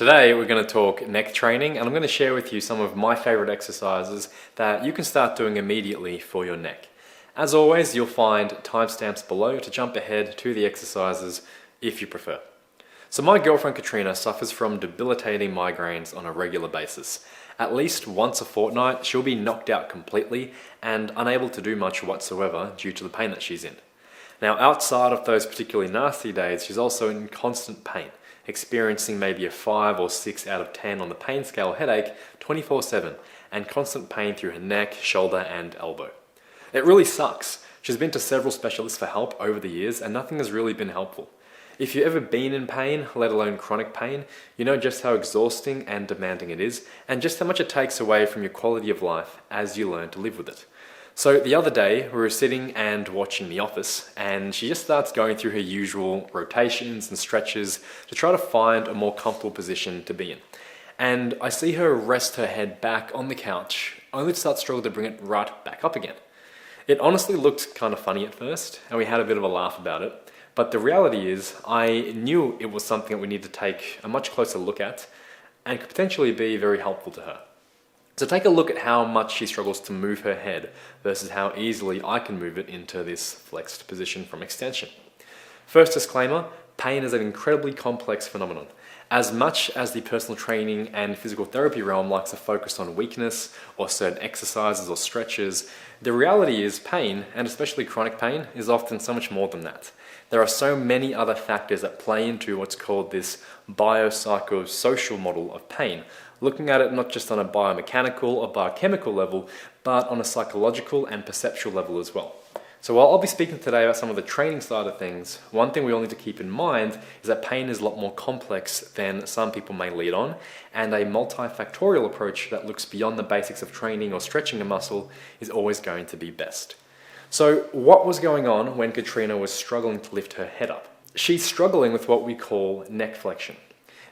Today we're going to talk neck training, and I'm going to share with you some of my favorite exercises that you can start doing immediately for your neck. As always, you'll find timestamps below to jump ahead to the exercises if you prefer. So my girlfriend Katrina suffers from debilitating migraines on a regular basis. At least once a fortnight, she'll be knocked out completely and unable to do much whatsoever due to the pain that she's in. Now, outside of those particularly nasty days, she's also in constant pain, experiencing maybe a 5 or 6 out of 10 on the pain scale headache 24/7, and constant pain through her neck, shoulder and elbow. It really sucks. She's been to several specialists for help over the years and nothing has really been helpful. If you've ever been in pain, let alone chronic pain, you know just how exhausting and demanding it is, and just how much it takes away from your quality of life as you learn to live with it. So the other day, we were sitting and watching The Office, and she just starts going through her usual rotations and stretches to try to find a more comfortable position to be in. And I see her rest her head back on the couch, only to start struggling to bring it right back up again. It honestly looked kind of funny at first, and we had a bit of a laugh about it. But the reality is, I knew it was something that we need to take a much closer look at and could potentially be very helpful to her. So take a look at how much she struggles to move her head versus how easily I can move it into this flexed position from extension. First disclaimer, pain is an incredibly complex phenomenon. As much as the personal training and physical therapy realm likes to focus on weakness or certain exercises or stretches, the reality is pain, and especially chronic pain, is often so much more than that. There are so many other factors that play into what's called this biopsychosocial model of pain, looking at it not just on a biomechanical or biochemical level, but on a psychological and perceptual level as well. So while I'll be speaking today about some of the training side of things, one thing we all need to keep in mind is that pain is a lot more complex than some people may lead on, and a multifactorial approach that looks beyond the basics of training or stretching a muscle is always going to be best. So what was going on when Katrina was struggling to lift her head up? She's struggling with what we call neck flexion.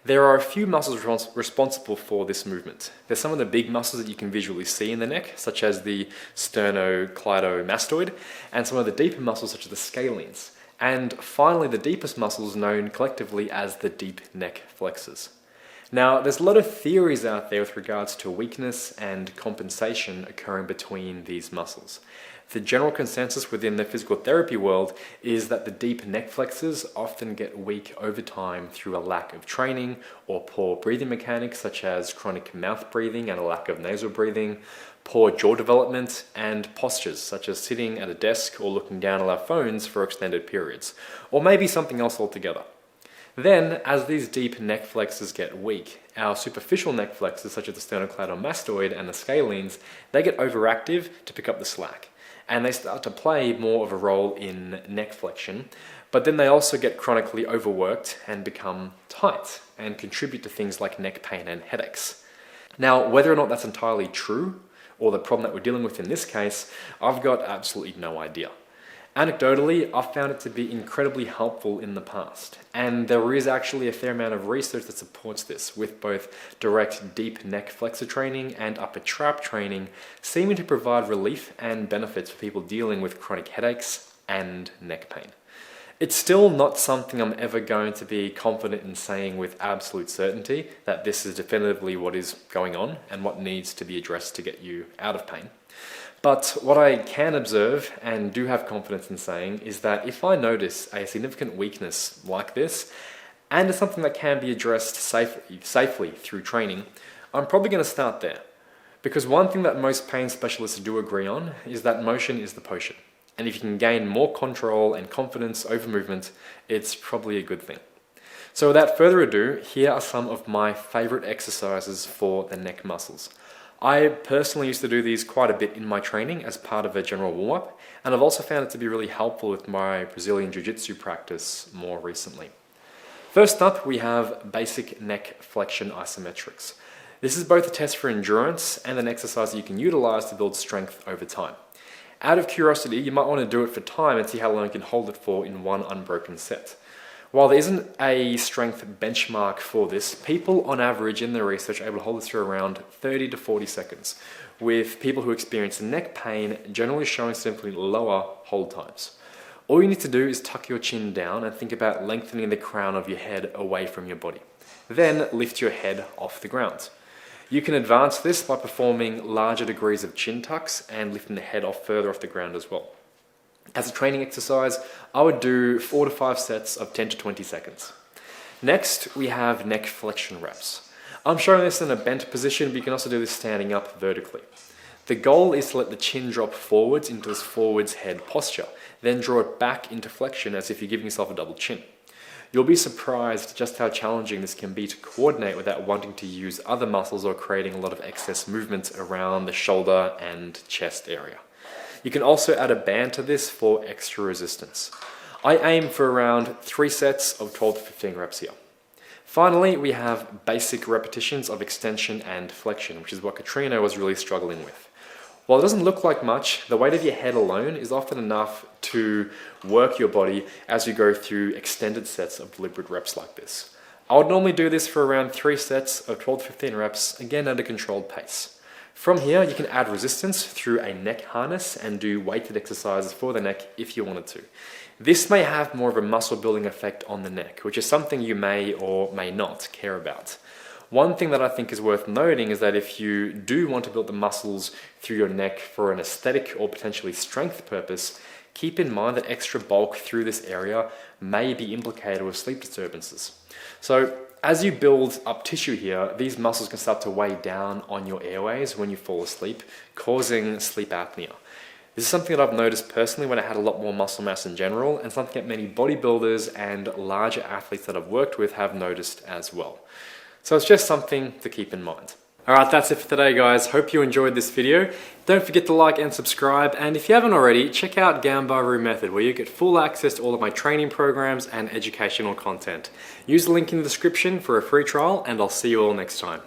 There are a few muscles responsible for this movement. There's some of the big muscles that you can visually see in the neck, such as the sternocleidomastoid, and some of the deeper muscles such as the scalenes. And finally, the deepest muscles known collectively as the deep neck flexors. Now, there's a lot of theories out there with regards to weakness and compensation occurring between these muscles. The general consensus within the physical therapy world is that the deep neck flexors often get weak over time through a lack of training or poor breathing mechanics such as chronic mouth breathing and a lack of nasal breathing, poor jaw development, and postures such as sitting at a desk or looking down at our phones for extended periods, or maybe something else altogether. Then, as these deep neck flexors get weak, our superficial neck flexors such as the sternocleidomastoid and the scalenes, they get overactive to pick up the slack. And they start to play more of a role in neck flexion, but then they also get chronically overworked and become tight and contribute to things like neck pain and headaches. Now, whether or not that's entirely true, or the problem that we're dealing with in this case, I've got absolutely no idea. Anecdotally, I've found it to be incredibly helpful in the past, and there is actually a fair amount of research that supports this, with both direct deep neck flexor training and upper trap training seeming to provide relief and benefits for people dealing with chronic headaches and neck pain. It's still not something I'm ever going to be confident in saying with absolute certainty that this is definitively what is going on and what needs to be addressed to get you out of pain. But what I can observe and do have confidence in saying is that if I notice a significant weakness like this, and it's something that can be addressed safely through training, I'm probably going to start there. Because one thing that most pain specialists do agree on is that motion is the potion. And if you can gain more control and confidence over movement, it's probably a good thing. So without further ado, here are some of my favorite exercises for the neck muscles. I personally used to do these quite a bit in my training as part of a general warm-up, and I've also found it to be really helpful with my Brazilian Jiu-Jitsu practice more recently. First up, we have basic neck flexion isometrics. This is both a test for endurance and an exercise that you can utilize to build strength over time. Out of curiosity, you might want to do it for time and see how long you can hold it for in one unbroken set. While there isn't a strength benchmark for this, people on average in the research are able to hold this for around 30 to 40 seconds, with people who experience neck pain generally showing simply lower hold times. All you need to do is tuck your chin down and think about lengthening the crown of your head away from your body. then lift your head off the ground. You can advance this by performing larger degrees of chin tucks and lifting the head off further off the ground as well. As a training exercise, I would do 4 to 5 sets of 10 to 20 seconds. Next, we have neck flexion reps. I'm showing this in a bent position, but you can also do this standing up vertically. The goal is to let the chin drop forwards into this forwards head posture, then draw it back into flexion as if you're giving yourself a double chin. You'll be surprised just how challenging this can be to coordinate without wanting to use other muscles or creating a lot of excess movement around the shoulder and chest area. You can also add a band to this for extra resistance. I aim for around 3 sets of 12 to 15 reps here. Finally, we have basic repetitions of extension and flexion, which is what Katrina was really struggling with. While it doesn't look like much, the weight of your head alone is often enough to work your body as you go through extended sets of deliberate reps like this. I would normally do this for around 3 sets of 12 to 15 reps, again at a controlled pace. From here, you can add resistance through a neck harness and do weighted exercises for the neck if you wanted to. This may have more of a muscle building effect on the neck, which is something you may or may not care about. One thing that I think is worth noting is that if you do want to build the muscles through your neck for an aesthetic or potentially strength purpose, keep in mind that extra bulk through this area may be implicated with sleep disturbances. So as you build up tissue here, these muscles can start to weigh down on your airways when you fall asleep, causing sleep apnea. This is something that I've noticed personally when I had a lot more muscle mass in general, and something that many bodybuilders and larger athletes that I've worked with have noticed as well. So it's just something to keep in mind. Alright, that's it for today guys. Hope you enjoyed this video. Don't forget to like and subscribe, and if you haven't already, check out Ganbaru Method, where you get full access to all of my training programs and educational content. Use the link in the description for a free trial, and I'll see you all next time.